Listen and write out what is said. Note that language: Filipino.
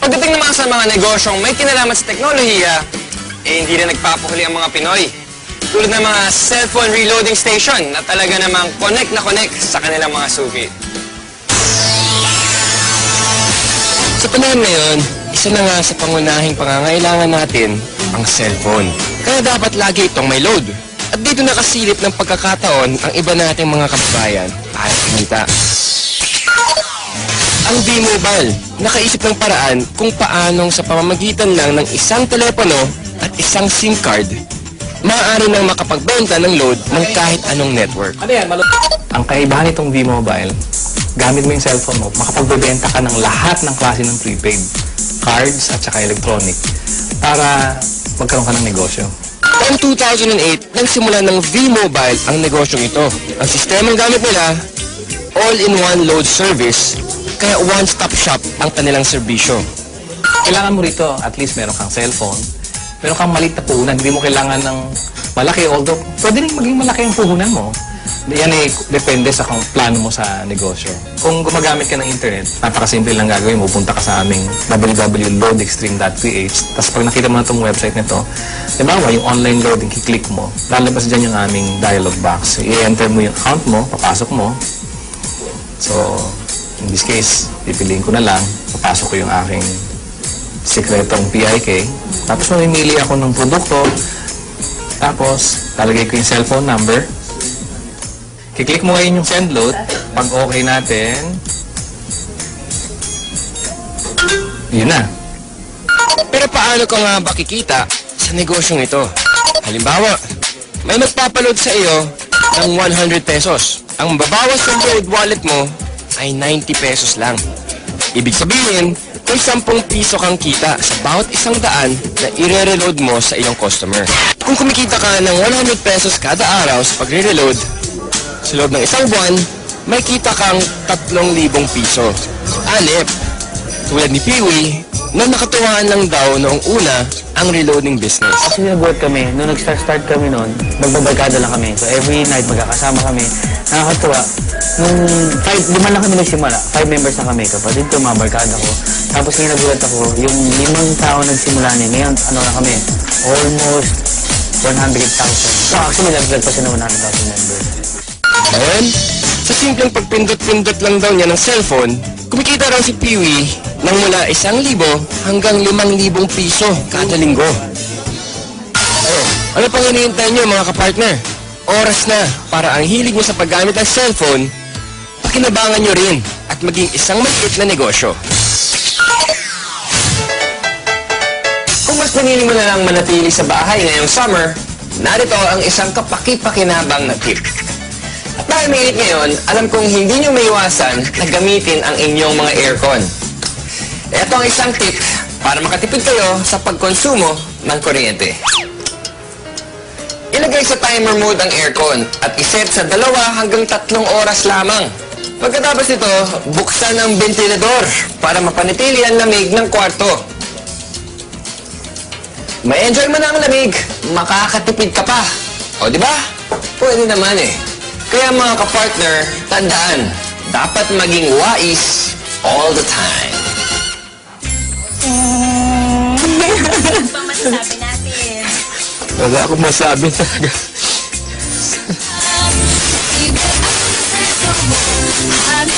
Pagdating naman sa mga negosyong may kinalaman sa teknolohiya, hindi na nagpapahuli ang mga Pinoy. Tulad ng mga cellphone reloading station na talaga namang connect na connect sa kanilang mga suki. Sa panahon ngayon, isa na nga sa pangunahing pangangailangan natin ang cellphone. Kaya dapat lagi itong may load. At dito nakasilip ng pagkakataon ang iba nating mga kababayan para kumita. Ang V-Mobile, nakaisip ng paraan kung paanong sa pamamagitan lang ng isang telepono at isang SIM card, maaari nang makapagbenta ng load ng kahit anong network. Ang kaibahan nitong V-Mobile, gamit mo yung cellphone mo, makapagbebenta ka ng lahat ng klase ng prepaid, cards at saka electronic, para magkaroon ka ng negosyo. Taong 2008, nagsimula ng V-Mobile ang negosyong ito. Ang sistemang gamit nila, all-in-one load service, kaya one-stop shop ang kanilang serbisyo. Kailangan mo rito, at least meron kang cellphone, meron kang maliit na puhunan, hindi mo kailangan ng malaki, although pwede rin maging malaki ang puhunan mo. Yan ay depende sa kung plano mo sa negosyo. Kung gumagamit ka ng internet, napakasimple lang gagawin mo. Punta ka sa aming www.loadextreme.ph. Tapos pag nakita mo na itong website nito, diba, yung online loading, kiklik mo, lalabas dyan yung aming dialog box. I-enter mo yung account mo, papasok mo. So, in this case, pipiliin ko na lang, papasok ko yung aking sekretong PIK. Tapos mamimili ako ng produkto. Tapos, lalagay ko yung cellphone number. Kiklik mo ngayon yung send load. Pag okay natin, yun na. Pero paano ka nga ba kikita sa negosyong ito? Halimbawa, may magpapaload sa iyo ng 100 pesos. Ang mababawas sa load wallet mo ay 90 pesos lang. Ibig sabihin, may 10 piso kang kita sa bawat 100 na i-reload mo sa iyong customer. Kung kumikita ka ng 100 pesos kada araw sa pagre-reload, sa loob ng isang buwan, may kita kang 3,000 piso. Anip, tulad ni Peewee, na nakatuwaan lang daw noong una ang reloading business. Kasi nabuhat kami, nung nag-start kami noon, magbabarkada lang kami. So every night magkakasama kami. Nakakatuwa. Nung 5 lang kami nagsimula, 5 members na kami. Kapatid ko, mga barkada ko. Tapos ngayon nagulat ako, yung 5 tao nagsimula niya. Ngayon, ano na kami, almost 100,000. So actually, naglag pa siya ng 100,000 members. Ngayon, sa simpleng pagpindot-pindot lang daw niya ng cellphone, kumikita raw si Peewee ng mula 1,000 hanggang 5,000 piso kada linggo. Ano pang hinihintay niyo mga kapartner? Oras na para ang hilig niyo sa paggamit ng cellphone, pakinabangan niyo rin at maging isang maliit na negosyo. Kung mas pinili mo na lang manatili sa bahay ngayong summer, narito ang isang kapaki-pakinabang na tip. At dahil mainit ngayon, alam kong hindi nyo maiwasan na gamitin ang inyong mga aircon. Ito ang isang tip para makatipid kayo sa pagkonsumo ng kuryente. Ilagay sa timer mode ang aircon at iset sa 2 hanggang 3 oras lamang. Pagkatapos nito, buksan ang ventilador para mapanatili ang lamig ng kwarto. May enjoy mo na ang lamig, makakatipid ka pa. O di ba? Pwede naman eh. Kaya mga kapartner, tandaan, dapat maging wais all the time. Ano bang masasabi natin? Wala akong masabi talaga. Iba ang